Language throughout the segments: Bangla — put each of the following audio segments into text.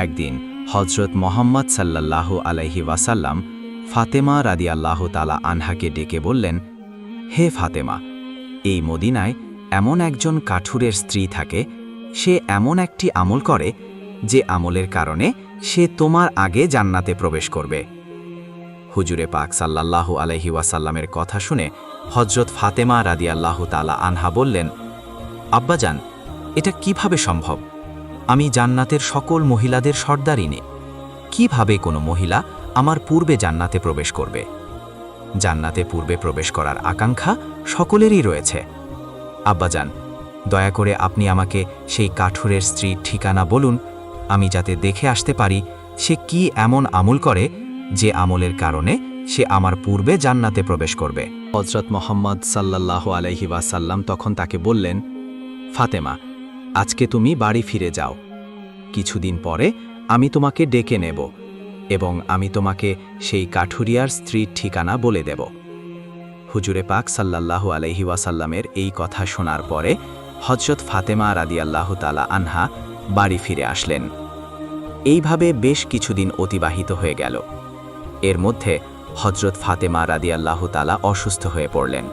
একদিন হজরত মোহাম্মদ সাল্লাল্লাহু আলাইহি ওয়াসাল্লাম ফাতেমা রাদিয়াল্লাহু তাআলা আনহাকে ডেকে বললেন, হে ফাতেমা, এই মদিনায় এমন একজন কাঠুরের স্ত্রী থাকে, সে এমন একটি আমল করে যে আমলের কারণে সে তোমার আগে জান্নাতে প্রবেশ করবে। হুজুরে পাক সাল্লাল্লাহু আলাইহি ওয়াসাল্লামের কথা শুনে হজরত ফাতেমা রাদিয়াল্লাহু তাআলা আনহা বললেন, আব্বাজান, এটা কিভাবে সম্ভব? আমি জান্নাতের সকল মহিলাদের সর্দারিনী, কিভাবে কোনো মহিলা আমার পূর্বে জান্নাতে প্রবেশ করবে? জান্নাতে পূর্বে প্রবেশ করার আকাঙ্ক্ষা সকলেরই রয়েছে। আব্বাজান, দয়া করে আপনি আমাকে সেই কাঠুরের স্ত্রীর ঠিকানা বলুন, আমি যাতে দেখে আসতে পারি সে কি এমন আমল করে যে আমলের কারণে সে আমার পূর্বে জান্নাতে প্রবেশ করবে। হযরত মুহাম্মদ সাল্লাল্লাহু আলাইহি ওয়াসাল্লাম তখন তাকে বললেন, ফাতেমা, আজকে তুমি বাড়ি ফিরে যাও। কিছুদিন পরে আমি তোমাকে ডেকে নেব এবং আমি তোমাকে সেই কাঠুরিয়ার স্ত্রীর ঠিকানা বলে দেব। হুজুরে পাক সাল্লাল্লাহু আলাইহি ওয়াসাল্লামের এই কথা শোনার পরে হযরত ফাতেমা রাদিয়াল্লাহু তাআলা আনহা বাড়ি ফিরে আসলেন। এইভাবে বেশ কিছুদিন অতিবাহিত হয়ে গেল। এর মধ্যে হযরত ফাতেমা রাদিয়াল্লাহু তাআলা অসুস্থ হয়ে পড়লেন।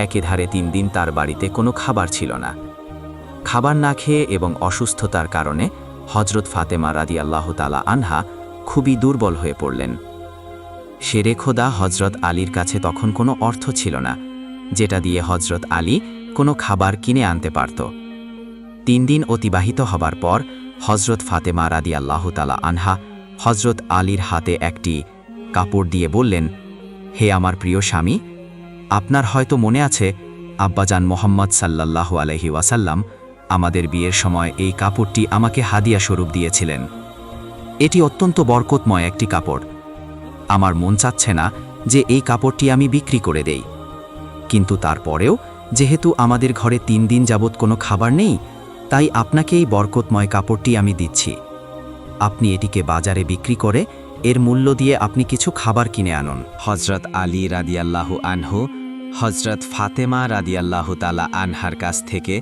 একেধারে 3 দিন তার বাড়িতে কোনো খাবার ছিল না। খাবার না খেয়ে এবং অসুস্থতার কারণে হযরত ফাতেমা রাদিয়াল্লাহু তাআলা আনহা খুবই দুর্বল হয়ে পড়লেন। শেরে খোদা হযরত আলীর কাছে তখন কোনো অর্থ ছিল না, যেটা দিয়ে হযরত আলী কোনো খাবার কিনে আনতে পারত। 3 দিন অতিবাহিত হবার পর হযরত ফাতেমা রাদিয়াল্লাহু তাআলা আনহা হযরত আলীর হাতে একটি কাপড় দিয়ে বললেন, হে আমার প্রিয় স্বামী, আপনার হয়তো মনে আছে আব্বাজান মোহাম্মদ সাল্লাল্লাহু আলাইহি ওয়াসাল্লাম আমাদের বিয়ের সময় এই কাপড়টি আমাকে হাদিয়া স্বরূপ দিয়েছিলেন। এটি অত্যন্ত বরকতময় একটি কাপড়। আমার মন চাচ্ছে না যে এই কাপড়টি আমি বিক্রি করে দেই, কিন্তু তারপরেও যেহেতু আমাদের ঘরে 3 দিন যাবৎ কোনো খাবার নেই, তাই আপনাকে এই বরকতময় কাপড়টি আমি দিচ্ছি। আপনি এটিকে বাজারে বিক্রি করে এর মূল্য দিয়ে আপনি কিছু খাবার কিনে আনুন। হযরত আলী রাদিয়াল্লাহু আনহু হযরত ফাতেমা রাদিয়াল্লাহু তাআলা আনহার কাছ থেকে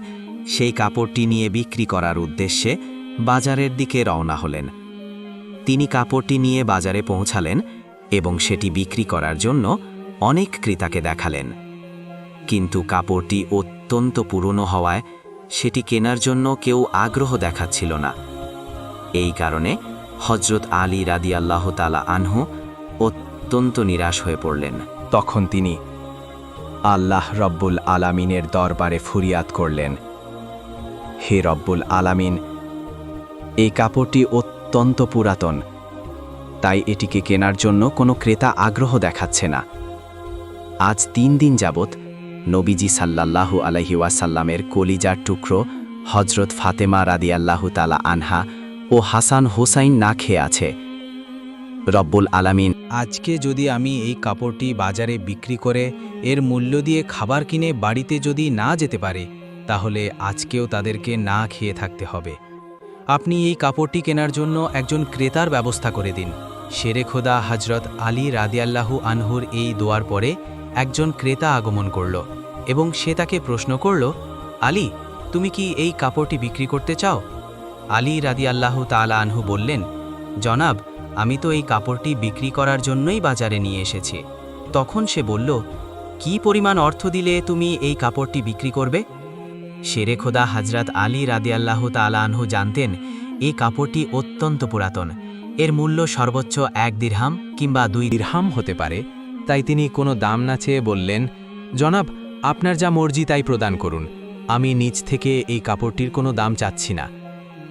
সেই কাপড়টি নিয়ে বিক্রি করার উদ্দেশ্যে বাজারের দিকে রওনা হলেন। তিনি কাপড়টি নিয়ে বাজারে পৌঁছালেন এবং সেটি বিক্রি করার জন্য অনেক ক্রেতাকে দেখালেন, কিন্তু কাপড়টি অত্যন্ত পুরনো হওয়ায় সেটি কেনার জন্য কেউ আগ্রহ দেখাচ্ছিল না। এই কারণে হযরত আলী রাদিয়াল্লাহু তাআলা আনহু অত্যন্ত নিরাশ হয়ে পড়লেন। তখন তিনি আল্লাহ রব্বুল আলামিনের দরবারে ফরিয়াদ করলেন, হে রব্বুল আলামিন, এই কাপড়টি অত্যন্ত পুরাতন, তাই এটিকে কেনার জন্য কোনো ক্রেতা আগ্রহ দেখাচ্ছে না। আজ 3 দিন যাবৎ নবীজি সাল্লাল্লাহু আলাইহি ওয়াসাল্লামের কলিজার টুকরো হযরত ফাতেমা রাদিয়াল্লাহু তাআলা আনহা ও হাসান হোসাইন না খেয়ে আছে। রব্বুল আলামিন, আজকে যদি আমি এই কাপড়টি বাজারে বিক্রি করে এর মূল্য দিয়ে খাবার কিনে বাড়িতে যদি না যেতে পারি, তাহলে আজকেও তাদেরকে না খেয়ে থাকতে হবে। আপনি এই কাপড়টি কেনার জন্য একজন ক্রেতার ব্যবস্থা করে দিন। শেরে খোদা হযরত আলী রাদিয়াল্লাহু আনহুর এই দোয়ার পরে একজন ক্রেতা আগমন করল এবং সে তাকে প্রশ্ন করল, আলী, তুমি কি এই কাপড়টি বিক্রি করতে চাও? আলী রাদিয়াল্লাহু তাআলা আনহু বললেন, জনাব, আমি তো এই কাপড়টি বিক্রি করার জন্যই বাজারে নিয়ে এসেছি। তখন সে বলল, কি পরিমাণ অর্থ দিলে তুমি এই কাপড়টি বিক্রি করবে? শেরে খোদা হযরত আলী রাদিয়াল্লাহু তাআলা আনহু জানতেন এই কাপড়টি অত্যন্ত পুরাতন, এর মূল্য সর্বোচ্চ 1 দিরহাম কিংবা 2 দিরহাম হতে পারে। তাই তিনি কোনো দাম না চেয়ে বললেন, জনাব, আপনার যা মর্জি তাই প্রদান করুন, আমি নিজ থেকে এই কাপড়টির কোনো দাম চাচ্ছি না।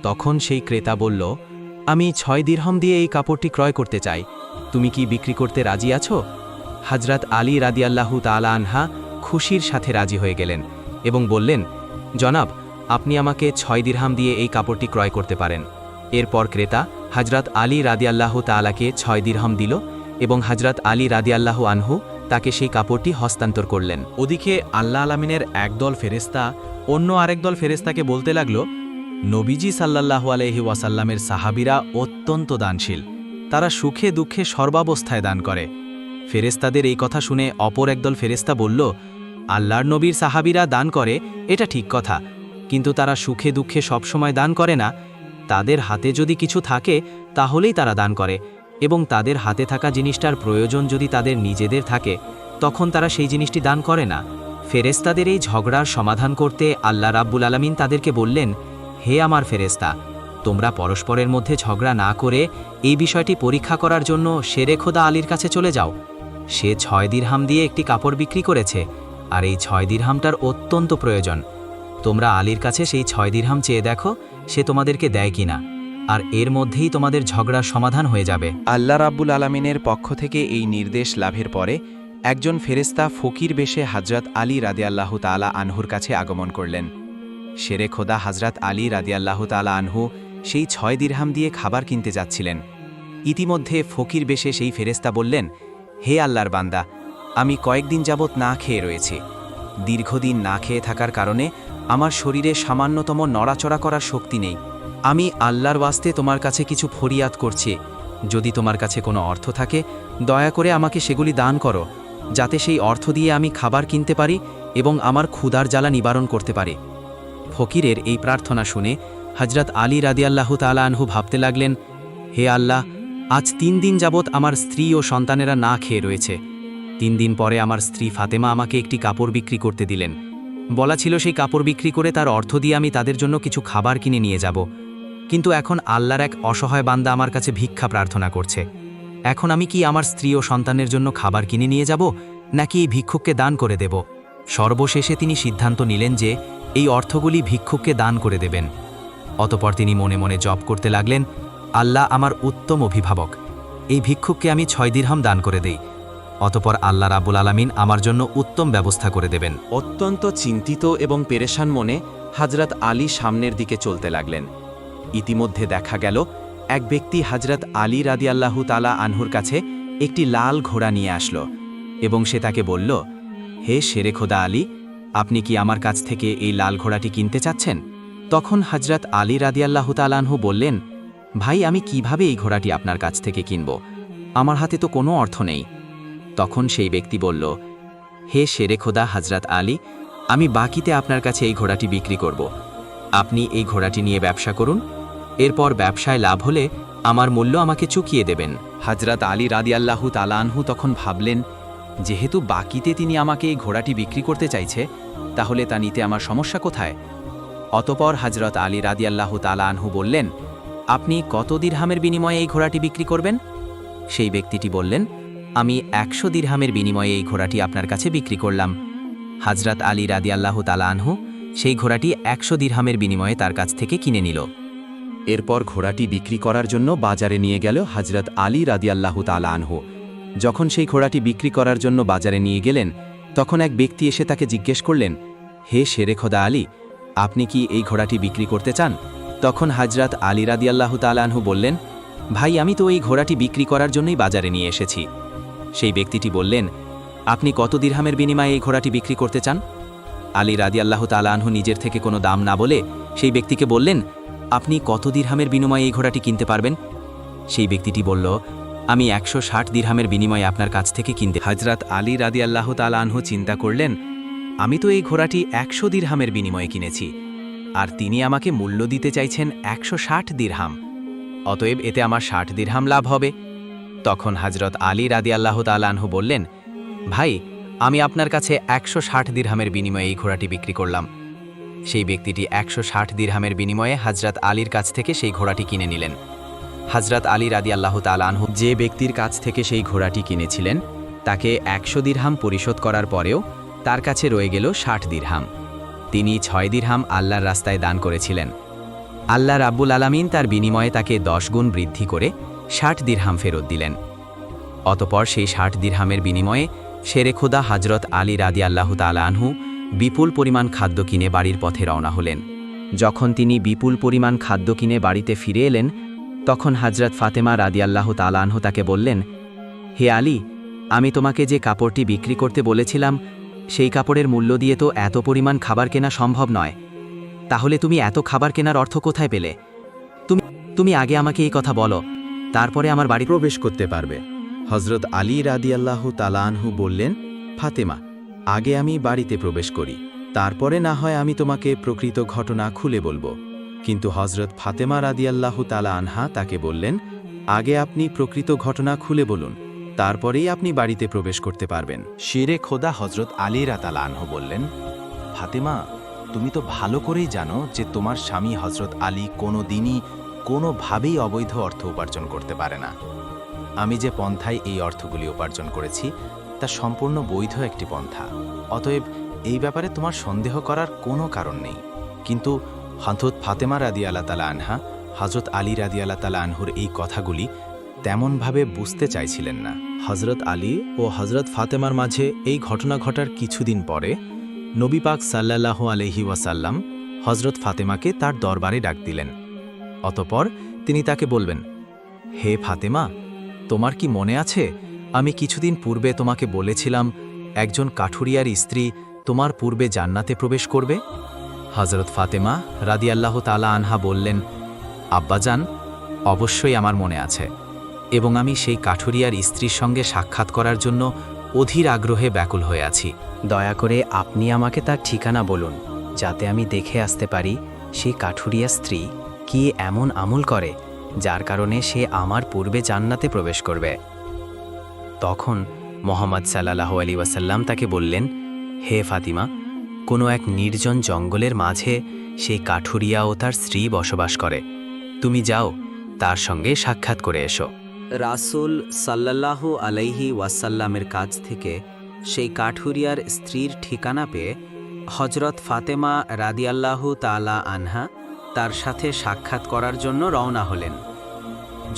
তখন সেই ক্রেতা বলল, আমি 6 দিরহাম দিয়ে এই কাপড়টি ক্রয় করতে চাই, তুমি কি বিক্রি করতে রাজি আছো? হযরত আলী রাদিয়াল্লাহু তাআলা আনহা খুশির সাথে রাজি হয়ে গেলেন এবং বললেন, জনাব, আপনি আমাকে 6 দিরহাম দিয়ে এই কাপড়টি ক্রয় করতে পারেন। এরপর ক্রেতা হযরত আলী রাদিয়াল্লাহু তাআলাকে 6 দিরহাম দিল এবং হযরত আলী রাদিয়াল্লাহু আনহু তাকে সেই কাপড়টি হস্তান্তর করলেন। ওদিকে আল্লাহ আলামিনের একদল ফেরেশতা অন্য আরেক দল ফেরেশতাকে বলতে লাগল, নবীজি সাল্লাল্লাহু আলাইহি ওয়াসাল্লামের সাহাবীরা অত্যন্ত দানশীল, তারা সুখে দুঃখে সর্বাবস্থায় দান করে। ফেরেশতাদের এই কথা শুনে অপর একদল ফেরেশতা বলল, আল্লাহর নবীর সাহাবীরা দান করে এটা ঠিক কথা, কিন্তু তারা সুখে দুঃখে সবসময় দান করে না। তাদের হাতে যদি কিছু থাকে তাহলেই তারা দান করে, এবং তাদের হাতে থাকা জিনিসটার প্রয়োজন যদি তাদের নিজেদের থাকে তখন তারা সেই জিনিসটি দান করে না। ফেরেশতাদের এই ঝগড়ার সমাধান করতে আল্লাহ রাব্বুল আলামিন তাদেরকে বললেন, হে আমার ফেরেশতা, তোমরা পরস্পরের মধ্যে ঝগড়া না করে এই বিষয়টি পরীক্ষা করার জন্য শেরে খোদা আলীর কাছে চলে যাও। সে 6 দিরহাম দিয়ে একটি কাপড় বিক্রি করেছে, আর এই 6 দিরহামটার অত্যন্ত প্রয়োজন। তোমরা আলীর কাছে সেই 6 দিরহাম চেয়ে দেখো সে তোমাদেরকে দেয় কিনা, আর এর মধ্যেই তোমাদের ঝগড়ার সমাধান হয়ে যাবে। আল্লাহ রাব্বুল আলামিনের পক্ষ থেকে এই নির্দেশ লাভের পরে একজন ফেরেশতা ফকির বেশে হযরত আলী রাদিয়াল্লাহু তাআলা আনহুর কাছে আগমন করলেন। শেরে খোদা হযরত আলী রাদিয়াল্লাহু তাআলা আনহু সেই 6 দিরহাম দিয়ে খাবার কিনতে যাচ্ছিলেন। ইতিমধ্যে ফকির বেশে সেই ফেরেশতা বললেন, হে আল্লাহর বান্দা, আমি কয়েকদিন যাবৎ না খেয়ে রয়েছি। দীর্ঘদিন না খেয়ে থাকার কারণে আমার শরীরে সামান্যতম নড়াচড়া করার শক্তি নেই। আমি আল্লাহর ওয়াস্তে তোমার কাছে কিছু ফরিয়াদ করছি। যদি তোমার কাছে কোনো অর্থ থাকে দয়া করে আমাকে সেগুলি দান করো, যাতে সেই অর্থ দিয়ে আমি খাবার কিনতে পারি এবং আমার ক্ষুধার জ্বালা নিবারণ করতে পারি। ফকিরের এই প্রার্থনা শুনে হযরত আলী রাদিয়াল্লাহু তাআলা আনহু ভাবতে লাগলেন, হে আল্লাহ, আজ 3 দিন যাবৎ আমার স্ত্রী ও সন্তানেরা না খেয়ে রয়েছে। 3 দিন পরে আমার স্ত্রী ফাতেমা আমাকে একটি কাপড় বিক্রি করতে দিলেন। বলা ছিল সেই কাপড় বিক্রি করে তার অর্থ দিয়ে আমি তাদের জন্য কিছু খাবার কিনে নিয়ে যাব, কিন্তু এখন আল্লাহর এক অসহায় বান্দা আমার কাছে ভিক্ষা প্রার্থনা করছে। এখন আমি কি আমার স্ত্রী ও সন্তানের জন্য খাবার কিনে নিয়ে যাব, নাকি এই ভিক্ষুককে দান করে দেব? সর্বশেষে তিনি সিদ্ধান্ত নিলেন যে এই অর্থগুলি ভিক্ষুককে দান করে দেবেন। অতপর তিনি মনে মনে জপ করতে লাগলেন, আল্লাহ আমার উত্তম অভিভাবক, এই ভিক্ষুককে আমি 6 দিরহাম দান করে দেই, অতপর আল্লাহ রাব্বুল আলামিন আমার জন্য উত্তম ব্যবস্থা করে দেবেন। অত্যন্ত চিন্তিত এবং পেরেশান মনে হযরত আলী সামনের দিকে চলতে লাগলেন। ইতিমধ্যে দেখা গেল এক ব্যক্তি হযরত আলী রাদিয়াল্লাহু তাআলা আনহুর কাছে একটি লাল ঘোড়া নিয়ে আসলো এবং সে তাকে বলল, হে শেরে খোদা আলী, আপনি কি আমার কাছ থেকে এই লাল ঘোড়াটি কিনতে চাচ্ছেন? তখন হযরত আলী রাদিয়াল্লাহু তাআলা আনহু বললেন, ভাই, আমি কিভাবে এই ঘোড়াটি আপনার কাছ থেকে কিনব? আমার হাতে তো কোনো অর্থ নেই। তখন সেই ব্যক্তি বলল, হে শেরে খোদা হযরত আলী, আমি বাকিতে আপনার কাছে এই ঘোড়াটি বিক্রি করব। আপনি এই ঘোড়াটি নিয়ে ব্যবসা করুন, এরপর ব্যবসায় লাভ হলে আমার মূল্য আমাকে চুকিয়ে দেবেন। হযরত আলী রাদিয়াল্লাহু তাআলা আনহু তখন ভাবলেন, যেহেতু বাকিতে তিনি আমাকে এই ঘোড়াটি বিক্রি করতে চাইছে, তাহলে তা নিতে আমার সমস্যা কোথায়? অতপর হযরত আলী রাদিয়াল্লাহু তাআলা আনহু বললেন, আপনি কত দিরহামের বিনিময়ে এই ঘোড়াটি বিক্রি করবেন? সেই ব্যক্তিটি বললেন, আমি 100 দিরহামের বিনিময়ে এই ঘোড়াটি আপনার কাছে বিক্রি করলাম। হযরত আলী রাদিয়াল্লাহু তাআলা আনহু সেই ঘোড়াটি 100 দিরহামের বিনিময়ে তার কাছ থেকে কিনে নিল। এরপর ঘোড়াটি বিক্রি করার জন্য বাজারে নিয়ে গেল হযরত আলী রাদিয়াল্লাহু তাআলা আনহু। যখন সেই ঘোড়াটি বিক্রি করার জন্য বাজারে নিয়ে গেলেন, তখন এক ব্যক্তি এসে তাকে জিজ্ঞেস করলেন, হে শেরে খোদা আলী, আপনি কি এই ঘোড়াটি বিক্রি করতে চান? তখন হযরত আলী রাদিয়াল্লাহু তাআলা আনহু বললেন, ভাই, আমি তো এই ঘোড়াটি বিক্রি করার জন্যই বাজারে নিয়ে এসেছি। সেই ব্যক্তিটি বললেন, আপনি কত দিরহামের বিনিময়ে এই ঘোড়াটি বিক্রি করতে চান? আলী রাদিয়াল্লাহু তাআলা আনহু নিজের থেকে কোনো দাম না বলে সেই ব্যক্তিকে বললেন, আপনি কত দিরহামের বিনিময়ে এই ঘোড়াটি কিনতে পারবেন? সেই ব্যক্তিটি বলল, আমি 160 দিরহামের বিনিময়ে আপনার কাছ থেকে কিনতে। হযরত আলী রাদিয়াল্লাহু তাআলা আনহু চিন্তা করলেন, আমি তো এই ঘোড়াটি 100 দিরহামের বিনিময়ে কিনেছি, আর তিনি আমাকে মূল্য দিতে চাইছেন 160 দিরহাম, অতএব এতে আমার 60 দিরহাম লাভ হবে। তখন হযরত আলী রাদিয়াল্লাহু তাআলা আনহু বললেন, ভাই, আমি আপনার কাছে 160 দিরহামের বিনিময়ে এই ঘোড়াটি বিক্রি করলাম। সেই ব্যক্তিটি 160 দিরহামের বিনিময়ে হযরত আলীর কাছ থেকে সেই ঘোড়াটি কিনে নিলেন। হযরত আলী রাদিয়াল্লাহু তাআলা আনহু যে ব্যক্তির কাছ থেকে সেই ঘোড়াটি কিনেছিলেন তাকে 100 দিরহাম পরিশোধ করার পরেও তার কাছে রয়ে গেল 60 দিরহাম। তিনি 6 দিরহাম আল্লাহর রাস্তায় দান করেছিলেন। আল্লাহ রাব্বুল আলামিন তার বিনিময়ে তাকে 10 গুণ বৃদ্ধি করে 60 দিরহাম ফেরত দিলেন। অতপর সেই 60 দিরহামের বিনিময়ে শেরে খোদা হযরত আলী রাদিয়াল্লাহু তাআলা আনহু বিপুল পরিমাণ খাদ্য কিনে বাড়ির পথে রওনা হলেন। যখন তিনি বিপুল পরিমাণ খাদ্য কিনে বাড়িতে ফিরে এলেন, তখন হযরত ফাতেমা রাদিয়াল্লাহু তাআলা আনহু তাকে বললেন, হে আলী, আমি তোমাকে যে কাপড়টি বিক্রি করতে বলেছিলাম সেই কাপড়ের মূল্য দিয়ে তো এত পরিমাণ খাবার কেনা সম্ভব নয়। তাহলে তুমি এত খাবার কেনার অর্থ কোথায় পেলে? তুমি আগে আমাকে এই কথা বলো, তারপরে আমার বাড়ি প্রবেশ করতে পারবে। হযরত আলী রাদিয়াল্লাহু তাআলা আনহু বললেন, ফাতেমা, আগে আমি বাড়িতে প্রবেশ করি, তারপরে না হয় আমি তোমাকে প্রকৃত ঘটনা খুলে বলবো। কিন্তু হজরত ফাতেমা রাদিয়াল্লাহু তাআলা আনহা তাকে বললেন, আগে আপনি প্রকৃত ঘটনা খুলে বলুন, তারপরেই আপনি বাড়িতে প্রবেশ করতে পারবেন। শিরে খোদা হজরত আলী রাতালা আনহু বললেন, ফাতেমা, তুমি তো ভালো করেই জানো যে তোমার স্বামী হজরত আলী কোনো দিনই কোনোভাবেই অবৈধ অর্থ উপার্জন করতে পারে না। আমি যে পন্থায় এই অর্থগুলি উপার্জন করেছি তা সম্পূর্ণ বৈধ একটি পন্থা। অতএব এই ব্যাপারে তোমার সন্দেহ করার কোনো কারণ নেই। কিন্তু হযরত ফাতেমা রাদিয়াল্লাহু তাআলা আনহা হযরত আলী রাদিয়াল্লাহু তাআলা আনহুর এই কথাগুলি তেমনভাবে বুঝতে চাইছিলেন না। হযরত আলী ও হযরত ফাতেমার মাঝে এই ঘটনা ঘটার কিছুদিন পরে নবী পাক সাল্লাল্লাহু আলাইহি ওয়াসাল্লাম হযরত ফাতেমাকে তার দরবারে ডাক দিলেন। অতঃপর তিনি তাকে বলবেন, হে ফাতেমা, তোমার কি মনে আছে আমি কিছুদিন পূর্বে তোমাকে বলেছিলাম একজন কাঠুরিয়ার স্ত্রী তোমার পূর্বে জান্নাতে প্রবেশ করবে? হযরত ফাতেমা রাদিয়াল্লাহু তাআলা আনহা বললেন, আব্বাজান, অবশ্যই আমার মনে আছে, এবং আমি সেই কাঠুরিয়ার স্ত্রীর সঙ্গে সাক্ষাৎ করার জন্য অধীর আগ্রহে ব্যাকুল হয়ে আছি। দয়া করে আপনি আমাকে তার ঠিকানা বলুন, যাতে আমি দেখে আসতে পারি সেই কাঠুরিয়া স্ত্রী কি এমন আমল করে যার কারণে সে আমার পূর্বে জান্নাতে প্রবেশ করবে। তখন মুহাম্মদ সাল্লাল্লাহু আলাইহি ওয়াসাল্লাম তাকে বললেন, হে ফাতিমা, কোনো এক নির্জন জঙ্গলের মাঝে সেই কাঠুরিয়া ও তার স্ত্রী বসবাস করে। তুমি যাও, তার সঙ্গে সাক্ষাৎ করে এসো। রাসূল সাল্লাল্লাহু আলাইহি ওয়াসাল্লামের কাছ থেকে সেই কাঠুরিয়ার স্ত্রীর ঠিকানা পেয়ে হযরত ফাতেমা রাদিয়াল্লাহু তাআলা আনহা তার সাথে সাক্ষাৎ করার জন্য রওনা হলেন।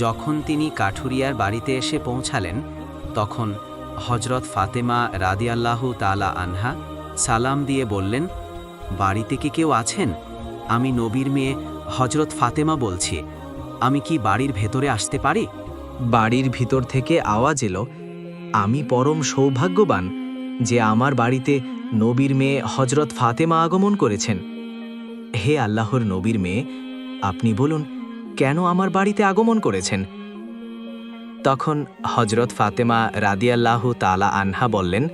যখন তিনি কাঠুরিয়ার বাড়িতে এসে পৌঁছালেন, তখন হযরত ফাতেমা রাদিয়াল্লাহু তাআলা আনহা সালাম দিয়ে বললেন, বাড়িতে কি কেউ আছেন? আমি নবীর মেয়ে হযরত ফাতেমা বলছি, আমি কি বাড়ির ভেতরে আসতে পারি? বাড়ির ভিতর থেকে আওয়াজ এলো, আমি পরম সৌভাগ্যবান যে আমার বাড়িতে নবীর মেয়ে হযরত ফাতেমা আগমন করেছেন। হে আল্লাহর নবীর মেয়ে, আপনি বলুন কেন আমার বাড়িতে আগমন করেছেন? তখন হযরত ফাতেমা রাদিয়াল্লাহু তাআলা আনহা বললেন,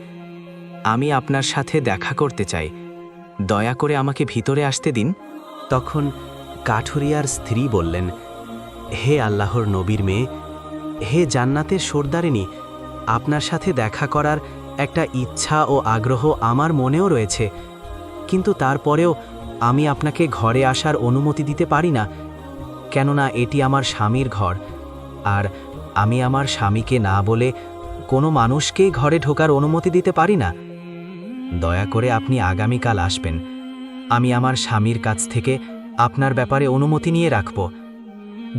আমি আপনার সাথে দেখা করতে চাই, দয়া করে আমাকে ভিতরে আসতে দিন। তখন কাঠুরিয়ার স্ত্রী বললেন, হে আল্লাহর নবীর মেয়ে, হে জান্নাতের সর্দারিনী, আপনার সাথে দেখা করার একটা ইচ্ছা ও আগ্রহ আমার মনেও রয়েছে, কিন্তু তারপরেও আমি আপনাকে ঘরে আসার অনুমতি দিতে পারি না, কেননা এটি আমার স্বামীর ঘর, আর আমি আমার স্বামীকে না বলে কোনো মানুষকেই ঘরে ঢোকার অনুমতি দিতে পারি না। দয়া করে আপনি আগামীকাল আসবেন, আমি আমার স্বামীর কাছ থেকে আপনার ব্যাপারে অনুমতি নিয়ে রাখব।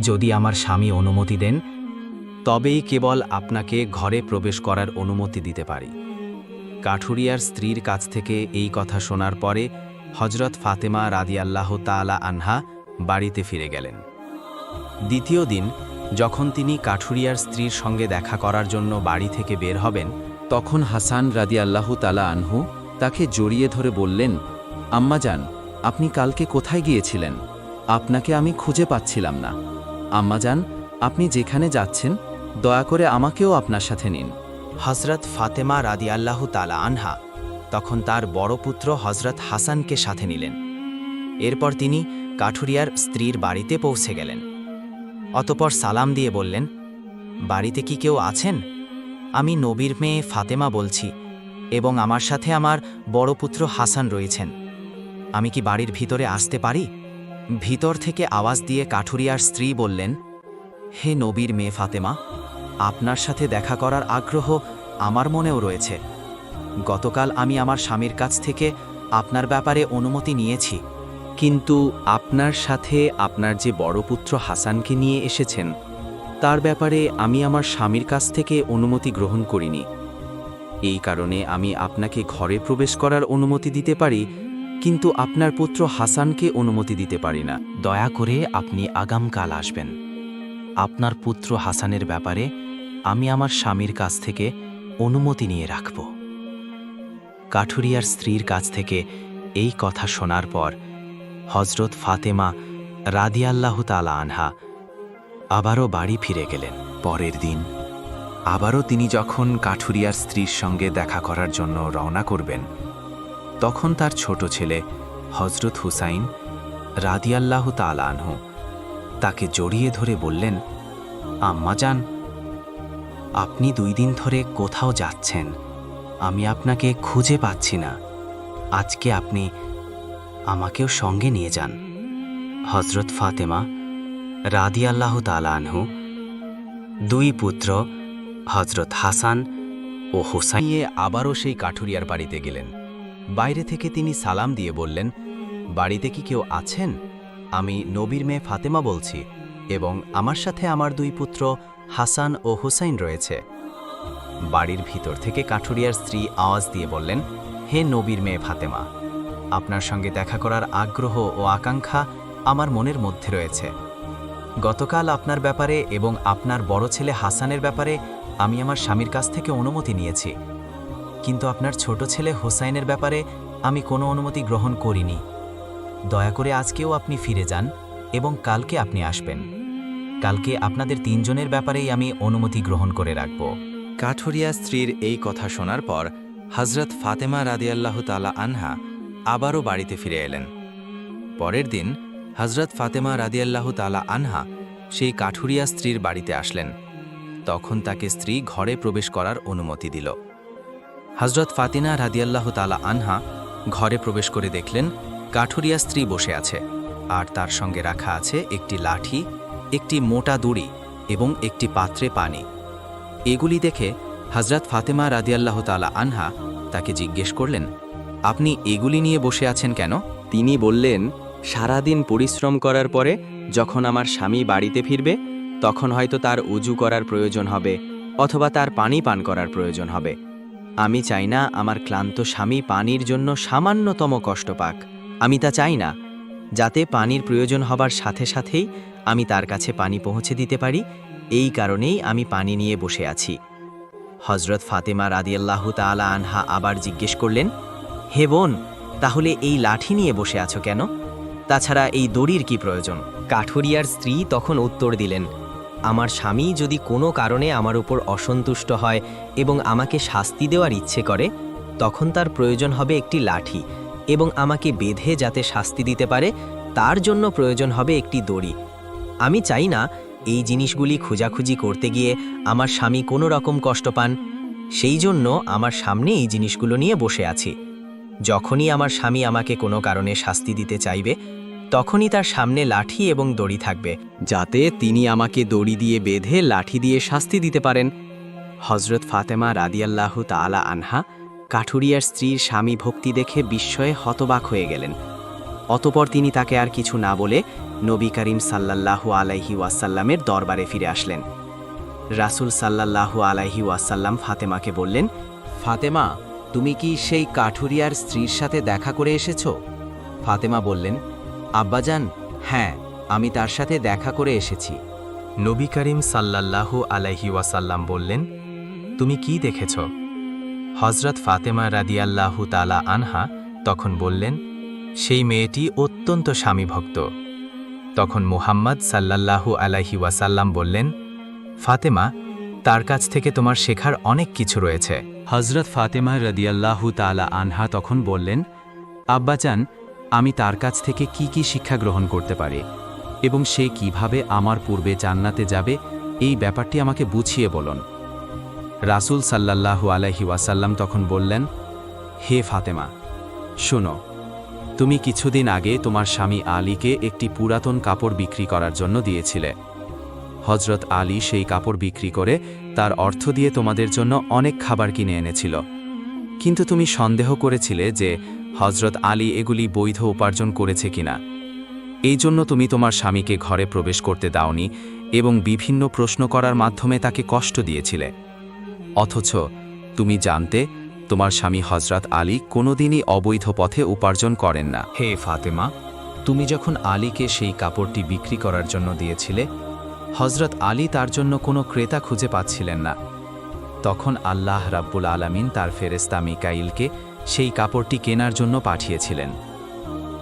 যদি আমার স্বামী অনুমতি দেন, তবেই কেবল আপনাকে ঘরে প্রবেশ করার অনুমতি দিতে পারি। কাঠুরিয়ার স্ত্রীর কাছ থেকে এই কথা শোনার পরে হযরত ফাতেমা রাদিয়াল্লাহু তাআলা আনহা বাড়িতে ফিরে গেলেন। দ্বিতীয় দিন যখন তিনি কাঠুরিয়ার স্ত্রীর সঙ্গে দেখা করার জন্য বাড়ি থেকে বের হবেন, তখন হাসান রাদিয়াল্লাহু তাআলা আনহু তাকে জড়িয়ে ধরে বললেন, আম্মাজান, আপনি কালকে কোথায় গিয়েছিলেন? আপনাকে আমি খুঁজে পাচ্ছিলাম না। আম্মাজান, আপনি যেখানে যাচ্ছেন দয়া করে আমাকেও আপনার সাথে নিন। হযরত ফাতেমা রাদিয়াল্লাহু তাআলা আনহা তখন তার বড় পুত্র হযরত হাসানকে সাথে নিলেন। এরপর তিনি কাঠুরিয়ার স্ত্রীর বাড়িতে পৌঁছে গেলেন। অতঃপর সালাম দিয়ে বললেন, বাড়িতে কি কেউ আছেন? আমি নবীর মেয়ে ফাতেমা বলছি, এবং আমার সাথে আমার বড় পুত্র হাসান রয়েছেন। আমি কি বাড়ির ভিতরে আসতে পারি? ভিতর থেকে আওয়াজ দিয়ে কাঠুরিয়ার স্ত্রী বললেন, হে নবীর মেয়ে ফাতেমা, আপনার সাথে দেখা করার আগ্রহ আমার মনেও রয়েছে। গতকাল আমি আমার স্বামীর কাছ থেকে আপনার ব্যাপারে অনুমতি নিয়েছি, কিন্তু আপনার সাথে আপনার যে বড় পুত্র হাসানকে নিয়ে এসেছেন তার ব্যাপারে আমি আমার স্বামীর কাছ থেকে অনুমতি গ্রহণ করিনি। এই কারণে আমি আপনাকে ঘরে প্রবেশ করার অনুমতি দিতে পারি, কিন্তু আপনার পুত্র হাসানকে অনুমতি দিতে পারি না। দয়া করে আপনি আগামকাল আসবেন। আপনার পুত্র হাসানের ব্যাপারে আমি আমার স্বামীর কাছ থেকে অনুমতি নিয়ে রাখব। কাঠুরিয়ার স্ত্রীর কাছ থেকে এই কথা শোনার পর হযরত ফাতেমা রাদিয়াল্লাহু তাআলা আনহা আবারও বাড়ি ফিরে গেলেন। পরের দিন আবারও তিনি যখন কাঠুরিয়ার স্ত্রীর সঙ্গে দেখা করার জন্য রওনা করবেন, তখন তার ছোট ছেলে হযরত হুসাইন রাদিয়াল্লাহু তাআলা আনহু তাকে জড়িয়ে ধরে বললেন, আম্মাজান, আপনি 2 দিন ধরে কোথাও যাচ্ছেন, আমি আপনাকে খুঁজে পাচ্ছি না। আজকে আপনি আমাকেও সঙ্গে নিয়ে যান। হযরত ফাতেমা রাদিয়াল্লাহু তাআলা আনহু 2 পুত্র হযরত হাসান ও হুসাইন নিয়ে আবারও সেই কাঠুরিয়ার বাড়িতে গেলেন। বাইরে থেকে তিনি সালাম দিয়ে বললেন, বাড়িতে কি কেউ আছেন? আমি নবীর মেয়ে ফাতেমা বলছি এবং আমার সাথে আমার 2 পুত্র হাসান ও হুসাইন রয়েছে। বাড়ির ভিতর থেকে কাঠুরিয়ার স্ত্রী আওয়াজ দিয়ে বললেন, হে নবীর মেয়ে ফাতেমা, আপনার সঙ্গে দেখা করার আগ্রহ ও আকাঙ্ক্ষা আমার মনের মধ্যে রয়েছে। গতকাল আপনার ব্যাপারে এবং আপনার বড় ছেলে হাসানের ব্যাপারে আমি আমার স্বামীর কাছ থেকে অনুমতি নিয়েছি, কিন্তু আপনার ছোট ছেলে হোসাইনের ব্যাপারে আমি কোনো অনুমতি গ্রহণ করিনি। দয়া করে আজকেও আপনি ফিরে যান এবং কালকে আপনি আসবেন। কালকে আপনাদের 3 জনের ব্যাপারেই আমি অনুমতি গ্রহণ করে রাখব। কাঠুরিয়া স্ত্রীর এই কথা শোনার পর হযরত ফাতেমা রাদিয়াল্লাহু তাআলা আনহা আবারও বাড়িতে ফিরে এলেন। পরের দিন হযরত ফাতেমা রাদিয়াল্লাহু তাআলা আনহা সেই কাঠুরিয়া স্ত্রীর বাড়িতে আসলেন। তখন তাকে স্ত্রী ঘরে প্রবেশ করার অনুমতি দিল। হযরত ফাতিমা রাদিয়াল্লাহু তাআলা আনহা ঘরে প্রবেশ করে দেখলেন কাঠুরিয়া স্ত্রী বসে আছে, আর তার সঙ্গে রাখা আছে একটি লাঠি, একটি মোটা দড়ি এবং একটি পাত্রে পানি। এগুলি দেখে হযরত ফাতেমা রাদিয়াল্লাহু তাআলা আনহা তাকে জিজ্ঞেস করলেন, আপনি এগুলি নিয়ে বসে আছেন কেন? তিনি বললেন, সারাদিন পরিশ্রম করার পরে যখন আমার স্বামী বাড়িতে ফিরবে তখন হয়তো তার উজু করার প্রয়োজন হবে অথবা তার পানি পান করার প্রয়োজন হবে। আমি চাই না আমার ক্লান্ত স্বামী পানির জন্য সামান্যতম কষ্ট পাক। আমি তা চাই না। যাতে পানির প্রয়োজন হবার সাথে সাথেই আমি তার কাছে পানি পৌঁছে দিতে পারি, এই কারণেই আমি পানি নিয়ে বসে আছি। হযরত ফাতেমা রাদিয়াল্লাহু তাআলা আনহা আবার জিজ্ঞেস করলেন, হে বোন, তাহলে এই লাঠি নিয়ে বসে আছো কেন? তাছাড়া এই দড়ির কি প্রয়োজন? কাঠুরিয়ার স্ত্রী তখন উত্তর দিলেন, আমার স্বামী যদি কোনো কারণে আমার উপর অসন্তুষ্ট হয় এবং আমাকে শাস্তি দেওয়ার ইচ্ছে করে, তখন তার প্রয়োজন হবে একটি লাঠি, এবং আমাকে বেঁধে যাতে শাস্তি দিতে পারে তার জন্য প্রয়োজন হবে একটি দড়ি। আমি চাই না এই জিনিসগুলি খোঁজাখুঁজি করতে গিয়ে আমার স্বামী কোনো রকম কষ্ট পান। সেই জন্য আমার সামনে এই জিনিসগুলো নিয়ে বসে আছি। যখনই আমার স্বামী আমাকে কোনো কারণে শাস্তি দিতে চাইবে, তখনই তার সামনে লাঠি এবং দড়ি থাকবে, যাতে তিনি আমাকে দড়ি দিয়ে বেঁধে লাঠি দিয়ে শাস্তি দিতে পারেন। হযরত ফাতেমা রাদিয়াল্লাহু তাআলা আনহা কাঠুরিয়ার স্ত্রীর স্বামী ভক্তি দেখে বিস্ময়ে হতবাক হয়ে গেলেন। অতঃপর তিনি তাকে আর কিছু না বলে নবী করিম সাল্লাল্লাহু আলাইহি ওয়াসাল্লামের দরবারে ফিরে আসলেন। রাসূল সাল্লাল্লাহু আলাইহি ওয়াসাল্লাম ফাতেমাকে বললেন, ফাতেমা, তুমি কি সেই কাঠুরিয়ার স্ত্রীর সাথে দেখা করে এসেছো? ফাতেমা বললেন, আব্বাজান, হ্যাঁ, আমি তার সাথে দেখা করে এসেছি। নবী করিম সাল্লাল্লাহু আলাইহি ওয়াসাল্লাম বললেন, তুমি কি দেখেছ? হযরত ফাতেমা রাদিয়াল্লাহু তাআলা আনহা তখন বললেন, সেই মেয়েটি অত্যন্ত স্বামীভক্ত। তখন মুহাম্মদ সাল্লাল্লাহু আলাইহি ওয়াসাল্লাম বললেন, ফাতেমা, তার কাছ থেকে তোমার শেখার অনেক কিছু রয়েছে। হযরত ফাতেমা রাদিয়াল্লাহু তাআলা আনহা তখন বললেন, আব্বাজান, আমি তার কাছ থেকে কি কি শিক্ষা গ্রহণ করতে পারি এবং সে কিভাবে আমার পূর্বে জান্নাতে যাবে, এই ব্যাপারটি আমাকে বুঝিয়ে বলুন। রাসূল সাল্লাল্লাহু আলাইহি ওয়াসাল্লাম তখন বললেন, হে ফাতেমা, শোনো, তুমি কিছুদিন আগে তোমার স্বামী আলীকে একটি পুরাতন কাপড় বিক্রি করার জন্য দিয়েছিলে। হযরত আলী সেই কাপড় বিক্রি করে তার অর্থ দিয়ে তোমাদের জন্য অনেক খাবার কিনে এনেছিল, কিন্তু তুমি সন্দেহ করেছিলে যে হযরত আলী এগুলি বৈধ উপার্জন করেছে কিনা। এই জন্য তুমি তোমার স্বামীকে ঘরে প্রবেশ করতে দাওনি এবং বিভিন্ন প্রশ্ন করার মাধ্যমে তাকে কষ্ট দিয়েছিলে। অথচ তুমি জানতে তোমার স্বামী হযরত আলী কোনোদিনই অবৈধ পথে উপার্জন করেন না। হে ফাতেমা, তুমি যখন আলীকে সেই কাপড়টি বিক্রি করার জন্য দিয়েছিলে, হযরত আলী তার জন্য কোনো ক্রেতা খুঁজে পাচ্ছিলেন না। তখন আল্লাহ রাব্বুল আলামিন তার ফেরেশতা মিকাইলকে সেই কাপড়টি কেনার জন্য পাঠিয়েছিলেন।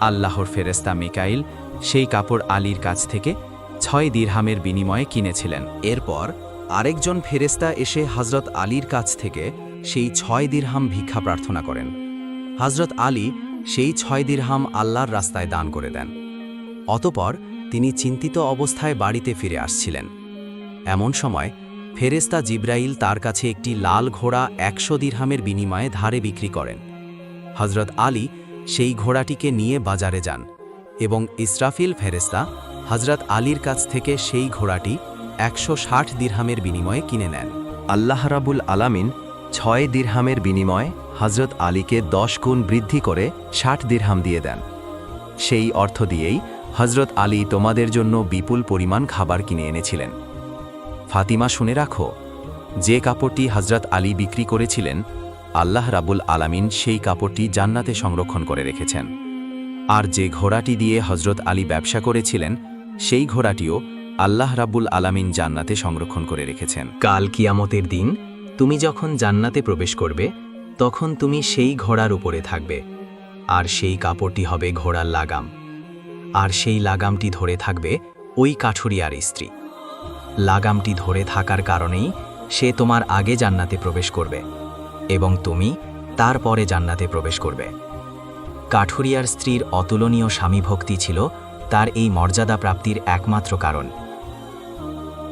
আল্লাহর ফেরেশতা মিকাইল সেই কাপড় আলীর কাছ থেকে 6 দিরহামের বিনিময়ে কিনেছিলেন। এরপর আরেকজন ফেরেশতা এসে হযরত আলীর কাছ থেকে সেই 6 দিরহাম ভিক্ষা প্রার্থনা করেন। হযরত আলী সেই 6 দিরহাম আল্লাহর রাস্তায় দান করে দেন। অতঃপর তিনি চিন্তিত অবস্থায় বাড়িতে ফিরে আসছিলেন। এমন সময় ফেরেশতা জিব্রাইল তার কাছে একটি লাল ঘোড়া 100 দিরহামের বিনিময়ে ধারে বিক্রি করেন। হযরত আলী সেই ঘোড়াটিকে নিয়ে বাজারে যান এবং ইসরাফিল ফেরেশতা হযরত আলীর কাছ থেকে সেই ঘোড়াটি 160 দিরহামের বিনিময়ে কিনে নেন। আল্লাহ রাবুল আলামিন 6 দিরহামের বিনিময়ে হযরত আলীকে 10 গুণ বৃদ্ধি করে 60 দিরহাম দিয়ে দেন। সেই অর্থ দিয়েই হযরত আলী তোমাদের জন্য বিপুল পরিমাণ খাবার কিনে এনেছিলেন। ফাতিমা, শুনে রাখো, যে কাপড়টি হযরত আলী বিক্রি করেছিলেন, আল্লাহ রাবুল আলামিন সেই কাপড়টি জান্নাতে সংরক্ষণ করে রেখেছেন। আর যে ঘোড়াটি দিয়ে হযরত আলী ব্যবসা করেছিলেন, সেই ঘোড়াটিও আল্লাহ রাব্বুল আলামিন জান্নাতে সংরক্ষণ করে রেখেছেন। কাল কিয়ামতের দিন তুমি যখন জান্নাতে প্রবেশ করবে, তখন তুমি সেই ঘোড়ার উপরে থাকবে, আর সেই কাপড়টি হবে ঘোড়ার লাগাম, আর সেই লাগামটি ধরে থাকবে ওই কাঠুরিয়ার স্ত্রী। লাগামটি ধরে থাকার কারণেই সে তোমার আগে জান্নাতে প্রবেশ করবে এবং তুমি তারপরে জান্নাতে প্রবেশ করবে। কাঠুরিয়ার স্ত্রীর অতুলনীয় স্বামীভক্তি ছিল তার এই মর্যাদা প্রাপ্তির একমাত্র কারণ।